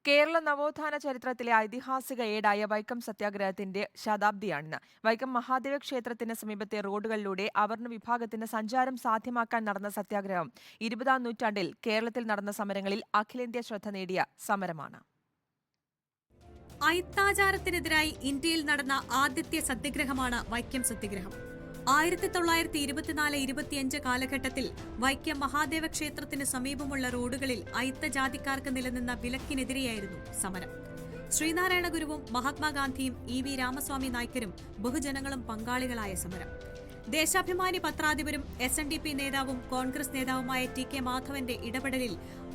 കേരള നവോത്ഥാന ചരിത്രത്തിലെ ഐതിഹാസിക ഏടായ വൈക്കം സത്യാഗ്രഹത്തിന്റെ ശതാബ്ദിയാണിന്ന്. വൈക്കം മഹാദേവ ക്ഷേത്രത്തിന് സമീപത്തെ റോഡുകളിലൂടെ അവർണ്ണ വിഭാഗത്തിന് സഞ്ചാരം സാധ്യമാക്കാൻ നടന്ന സത്യാഗ്രഹം 20-ാം നൂറ്റാണ്ടിൽ കേരളത്തിൽ നടന്ന സമരങ്ങളിൽ അഖിലേന്ത്യാ ശ്രദ്ധ നേടിയ സമരമാണ്. അയിത്താചാരത്തിനെതിരായി ഇന്ത്യയിൽ നടന്ന ആദ്യത്തെ സത്യാഗ്രഹമാണ് വൈക്കം സത്യാഗ്രഹം. 1924-25 കാലഘട്ടത്തിൽ വൈക്കം മഹാദേവ ക്ഷേത്രത്തിന് സമീപമുള്ള റോഡുകളിൽ അയിത്തജാതിക്കാർക്ക് നിലനിന്ന വിലക്കിനെതിരെയായിരുന്നു സമരം. ശ്രീനാരായണ ഗുരുവും മഹാത്മാഗാന്ധിയും EV രാമസ്വാമി നായ്ക്കരും ബഹുജനങ്ങളും പങ്കാളികളായ സമരം. ദേശാഭിമാനി പത്രാധിപരും SNDP നേതാവും കോൺഗ്രസ് നേതാവുമായ TK മാധവന്റെ ഇടപെടലിൽ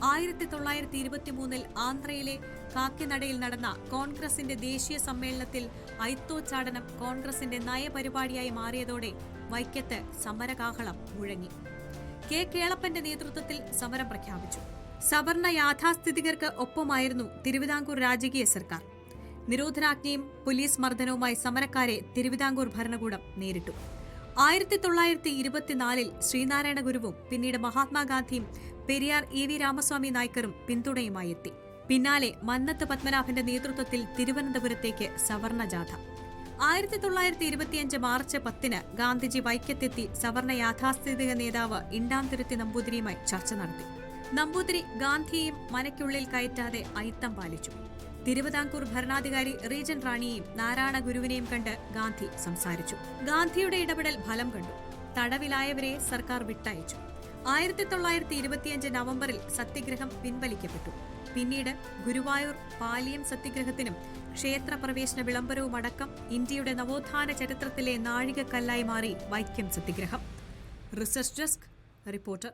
1923 ആന്ധ്രയിലെ കാക്കിനടയിൽ നടന്ന കോൺഗ്രസിന്റെ ദേശീയ സമ്മേളനത്തിൽ അയിത്തോച്ചാടനം കോൺഗ്രസിന്റെ നയപരിപാടിയായി മാറിയതോടെ വൈക്കത്ത് സമരകാഹളം മുഴങ്ങി. കേളപ്പന്റെ നേതൃത്വത്തിൽ സമരം പ്രഖ്യാപിച്ചു. സവർണ യാഥാസ്ഥിതികർക്ക് ഒപ്പമായിരുന്നു തിരുവിതാംകൂർ രാജകീയ സർക്കാർ. നിരോധനാജ്ഞയും പോലീസ് മർദ്ദനവുമായി സമരക്കാരെ തിരുവിതാംകൂർ ഭരണകൂടം നേരിട്ടു. 1924 ശ്രീനാരായണ ഗുരുവും പിന്നീട് മഹാത്മാഗാന്ധിയും പെരിയാർ EV രാമസ്വാമി നായ്ക്കറും പിന്തുണയുമായി എത്തി. പിന്നാലെ മന്നത്ത് പത്മനാഭന്റെ നേതൃത്വത്തിൽ തിരുവനന്തപുരത്തേക്ക് സവർണ ജാഥ. 1925 മാർച്ച് 10 ഗാന്ധിജി വൈക്കത്തെത്തി സവർണ യാഥാസ്ഥിതിക നേതാവ് ഇണ്ടാംതുരുത്തി നമ്പൂതിരിയുമായി ചർച്ച നടത്തി. നമ്പൂതിരി ഗാന്ധിയെയും മനയ്ക്കുള്ളിൽ കയറ്റാതെ അയിത്തം പാലിച്ചു. തിരുവിതാംകൂർ ഭരണാധികാരി റീജന്റ് റാണിയെയും നാരായണ ഗുരുവിനെയും കണ്ട് ഗാന്ധി സംസാരിച്ചു. ഗാന്ധിയുടെ ഇടപെടൽ ഫലം കണ്ടു. തടവിലായവരെ സർക്കാർ വിട്ടയച്ചു. 1925 നവംബറിൽ സത്യാഗ്രഹം പിൻവലിക്കപ്പെട്ടു. പിന്നീട് ഗുരുവായൂർ പാലിയം സത്യാഗ്രഹത്തിനും ക്ഷേത്രപ്രവേശന വിളംബരവുമടക്കം ഇന്ത്യയുടെ നവോത്ഥാന ചരിത്രത്തിലെ നാഴികക്കല്ലായി മാറി വൈക്കം സത്യാഗ്രഹം. Research desk reporter.